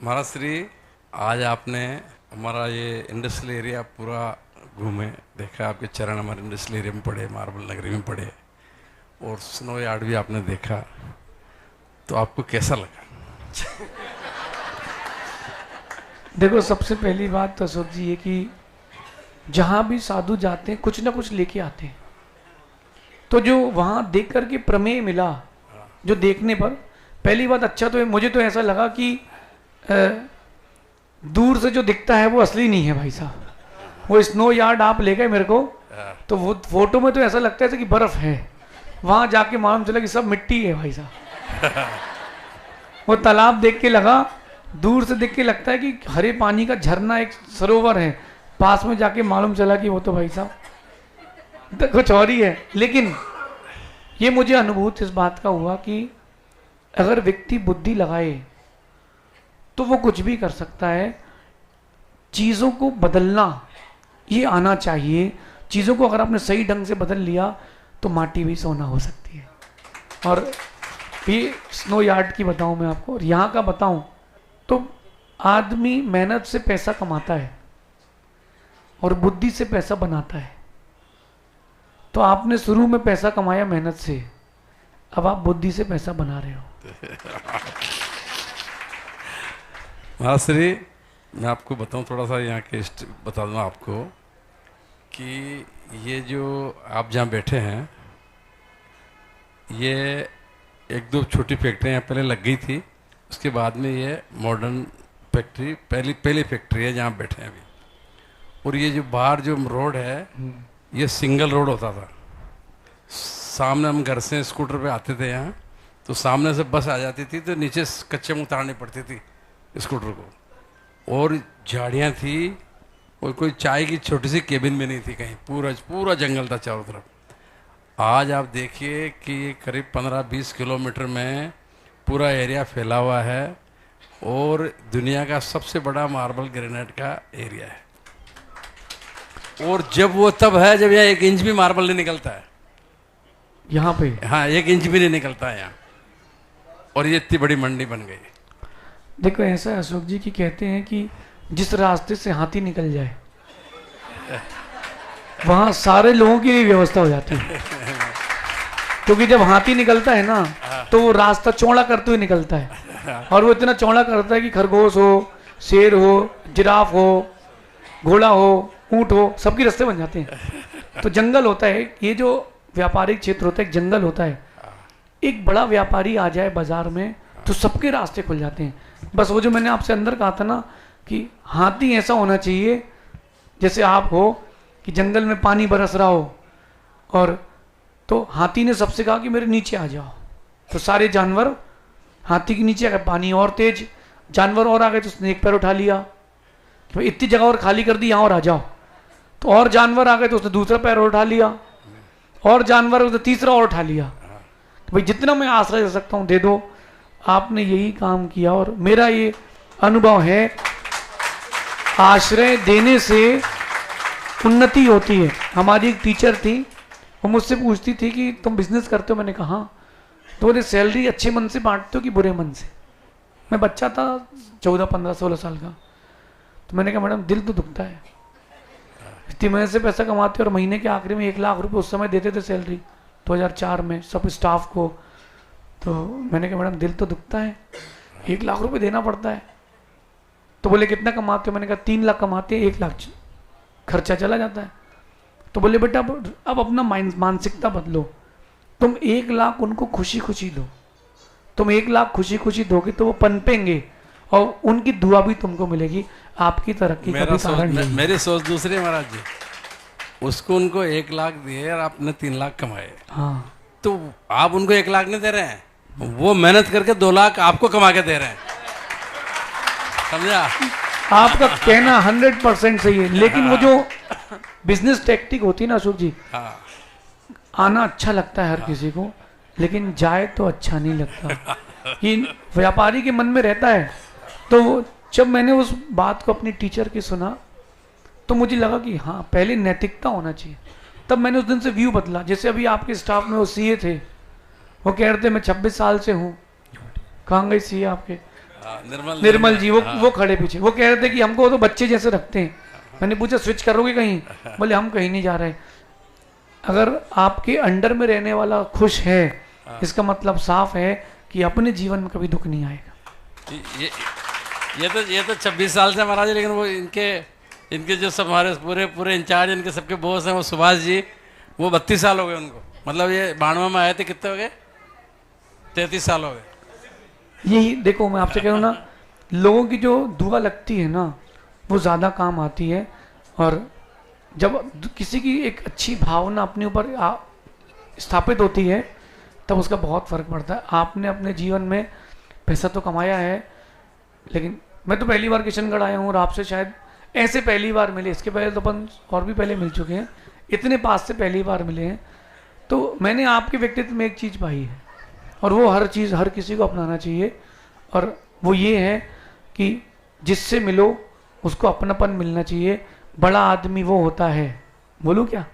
महाराज श्री, आज आपने हमारा ये इंडस्ट्रियल एरिया पूरा घूमे, देखा, आपके चरण हमारे इंडस्ट्रियल एरिया में पड़े, मार्बल नगरी में पड़े, और स्नो यार्ड भी आपने देखा, तो आपको कैसा लगा? देखो, सबसे पहली बात तो अशोक जी ये कि जहाँ भी साधु जाते हैं कुछ ना कुछ लेके आते हैं। तो जो वहाँ देख कर के प्रमेय मिला, जो देखने पर पहली बात अच्छा तो मुझे तो ऐसा लगा कि दूर से जो दिखता है वो असली नहीं है भाई साहब। वो स्नो यार्ड आप ले गए मेरे को, तो वो फोटो में तो ऐसा लगता है कि बर्फ है, वहाँ जाके मालूम चला कि सब मिट्टी है भाई साहब। वो तालाब देख के लगा, दूर से देख के लगता है कि हरे पानी का झरना, एक सरोवर है, पास में जाके मालूम चला कि वो तो भाई साहब तो कुछ और ही है। लेकिन ये मुझे अनुभूत इस बात का हुआ कि अगर व्यक्ति बुद्धि लगाए तो वो कुछ भी कर सकता है। चीज़ों को बदलना ये आना चाहिए। चीज़ों को अगर आपने सही ढंग से बदल लिया तो माटी भी सोना हो सकती है। और ये स्नो यार्ड की बताऊं मैं आपको, और यहाँ का बताऊं तो आदमी मेहनत से पैसा कमाता है और बुद्धि से पैसा बनाता है। तो आपने शुरू में पैसा कमाया मेहनत से, अब आप बुद्धि से पैसा बना रहे हो। महाराज श्री, मैं आपको बताऊं, थोड़ा सा यहाँ के बता दूँ आपको कि ये जो आप जहाँ बैठे हैं, ये एक दो छोटी फैक्ट्रियाँ पहले लग गई थी, उसके बाद में ये मॉडर्न फैक्ट्री पहली फैक्ट्री है जहाँ बैठे हैं अभी। और ये जो बाहर जो रोड है, ये सिंगल रोड होता था। सामने हम घर से स्कूटर पे आते थे यहाँ, तो सामने से बस आ जाती थी तो नीचे कच्चे में उतारनी पड़ती थी स्कूटर को, और झाड़ियाँ थी, और कोई चाय की छोटी सी केबिन भी नहीं थी कहीं, पूरा जंगल था चारों तरफ। आज आप देखिए कि करीब 15-20 किलोमीटर में पूरा एरिया फैला हुआ है, और दुनिया का सबसे बड़ा मार्बल ग्रेनाइट का एरिया है। और जब वो तब है जब यहाँ 1 इंच भी मार्बल नहीं निकलता है यहाँ पे। हाँ, 1 इंच भी नहीं निकलता है यहाँ, और ये इतनी बड़ी मंडी बन गई। देखो, ऐसा अशोक जी की कहते हैं कि जिस रास्ते से हाथी निकल जाए वहां सारे लोगों की भी व्यवस्था हो जाती है। क्योंकि जब हाथी निकलता है ना, तो वो रास्ता चौड़ा करते हुए निकलता है, और वो इतना चौड़ा करता है कि खरगोश हो, शेर हो, जिराफ हो, घोड़ा हो, ऊंट हो, सबके रास्ते बन जाते हैं। तो जंगल होता है, ये जो व्यापारिक क्षेत्र होता है, एक जंगल होता है। एक बड़ा व्यापारी आ जाए बाजार में तो सबके रास्ते खुल जाते हैं। बस वो जो मैंने आपसे अंदर कहा था ना कि हाथी ऐसा होना चाहिए जैसे आप हो, कि जंगल में पानी बरस रहा हो, और तो हाथी ने सबसे कहा कि मेरे नीचे आ जाओ, तो सारे जानवर हाथी के नीचे आ गए। पानी और तेज, जानवर और आ गए, तो उसने एक पैर उठा लिया, तो इतनी जगह और खाली कर दी, यहाँ और आ जाओ। तो और जानवर आ गए, तो उसने दूसरा पैर और उठा लिया, और जानवर उसने तीसरा और उठा लिया। तो भाई जितना मैं आश्रय दे सकता हूँ दे दो। आपने यही काम किया, और मेरा ये अनुभव है, आश्रय देने से उन्नति होती है। हमारी एक टीचर थी, वो मुझसे पूछती थी कि तुम बिजनेस करते हो? मैंने कहा तो बोले सैलरी अच्छे मन से बांटते हो कि बुरे मन से? मैं बच्चा था, 14, 15, 16 साल का। तो मैंने कहा मैडम दिल तो दुखता है, इतनी मेहनत से पैसा कमाते, और महीने के आखिरी में 1 लाख रुपए उस समय देते थे सैलरी, 2004 में सब स्टाफ को। तो मैंने कहा मैडम दिल तो दुखता है, 1 लाख रुपए देना पड़ता है। तो बोले कितना कमाते हो? मैंने कहा 3 लाख कमाते हैं, 1 लाख खर्चा चला जाता है। तो बोले बेटा अब अपना मानसिकता बदलो, तुम 1 लाख उनको खुशी खुशी दो। तुम 1 लाख खुशी खुशी दोगे तो वो पनपेंगे, और उनकी दुआ भी तुमको मिलेगी। आपकी तरक्की का भी कारण नहीं। मेरी सोच दूसरी है महाराज जी, उसको उनको 1 लाख दिए और आपने 3 लाख कमाए। हाँ, तो आप उनको 1 लाख नहीं दे रहे हैं, वो मेहनत करके 2 लाख आपको कमा के दे रहे हैं, समझा? आपका कहना 100% सही है। लेकिन वो जो बिजनेस टेक्टिक होती है ना अशोक जी, हाँ, आना अच्छा लगता है हर किसी को, लेकिन जाए तो अच्छा नहीं लगता। ये व्यापारी के मन में रहता है। तो जब मैंने उस बात को अपनी टीचर की सुना, तो मुझे लगा कि हाँ, पहले नैतिकता होना चाहिए। तब मैंने उस दिन से व्यू बदला। जैसे अभी आपके स्टाफ में वो सीए थे, वो कह रहे थे मैं 26 साल से हूँ। कहाँ गई सीए आपके? निर्मल जी, वो खड़े पीछे, वो कह रहे थे कि हमको तो बच्चे जैसे रखते हैं। मैंने पूछा स्विच करोगे कहीं? बोले हम कहीं नहीं जा रहे। अगर आपके अंडर में रहने वाला खुश है, इसका मतलब साफ है कि अपने जीवन में कभी दुख नहीं आएगा। ये तो 26 साल से महाराज, लेकिन वो इनके जो सब हमारे पूरे इंचार्ज, इनके सबके बॉस हैं, वो सुभाष जी, वो 32 साल हो गए उनको। मतलब ये 92 में आए थे, कितने हो गए? 33 साल हो गए। यही देखो, मैं आपसे कह रहा हूँ ना, लोगों की जो दुआ लगती है ना, वो ज़्यादा काम आती है। और जब किसी की एक अच्छी भावना अपने ऊपर स्थापित होती है, तब उसका बहुत फर्क पड़ता है। आपने अपने जीवन में पैसा तो कमाया है, लेकिन मैं तो पहली बार किशनगढ़ आया हूँ और आपसे शायद ऐसे पहली बार मिले। इसके पहले तो अपन और भी पहले मिल चुके हैं, इतने पास से पहली बार मिले हैं। तो मैंने आपके व्यक्तित्व में एक चीज़ पाई है, और वो हर चीज़ हर किसी को अपनाना चाहिए, और वो ये है कि जिससे मिलो उसको अपनापन मिलना चाहिए। बड़ा आदमी वो होता है, बोलूं क्या?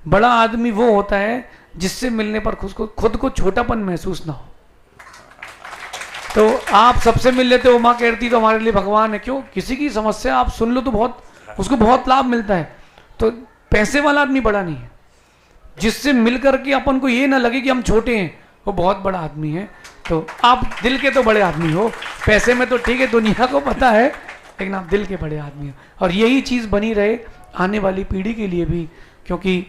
बड़ा आदमी वो होता है जिससे मिलने पर खुद को छोटापन महसूस ना हो। तो आप सबसे मिल लेते हो, माँ कहती तो हमारे लिए भगवान है। क्यों? किसी की समस्या आप सुन लो तो उसको बहुत लाभ मिलता है। तो पैसे वाला आदमी बड़ा नहीं है, जिससे मिल करके अपन को ये ना लगे कि हम छोटे हैं, वो बहुत बड़ा आदमी है। तो आप दिल के तो बड़े आदमी हो, पैसे में तो ठीक है, दुनिया को पता है, लेकिन आप दिल के बड़े आदमी हो। और यही चीज़ बनी रहे आने वाली पीढ़ी के लिए भी, क्योंकि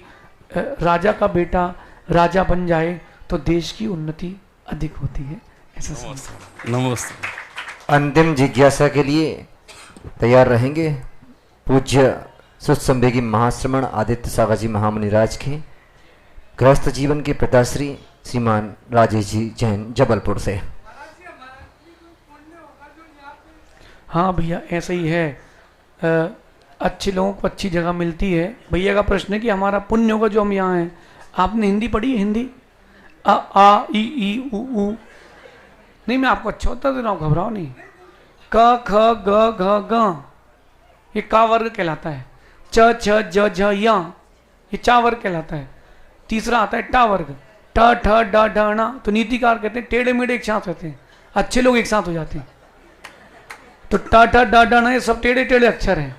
राजा का बेटा राजा बन जाए तो देश की उन्नति अधिक होती है। ऐसा नमस्ते। अंतिम जिज्ञासा के लिए तैयार रहेंगे पूज्य सुसंवेगी महाश्रमण आदित्य सागर जी महामुनिराज के गृहस्थ जीवन के पिताश्री श्रीमान राजेश जी जैन जबलपुर से। हाँ भैया, ऐसा ही है। अच्छे लोगों को अच्छी जगह मिलती है। भैया का प्रश्न है कि हमारा पुण्य होगा जो हम यहाँ हैं। आपने हिंदी पढ़ी है? हिंदी अ आ इ ई उ ऊ नहीं, मैं आपको अच्छा उत्तर दे रहा हूँ, घबराओ नहीं। क ख ग घ ग, ये का वर्ग कहलाता है। च छ ज झ या, ये चा वर्ग कहलाता है। तीसरा आता है टा वर्ग, ट ठ ड ढ ण। तो नीतिकार कहते हैं टेढ़े मेढ़े एक साथ रहते हैं, अच्छे लोग एक साथ हो जाते हैं। तो ट ठ ड ढ ण ये सब टेढ़े टेढ़े अक्षर हैं।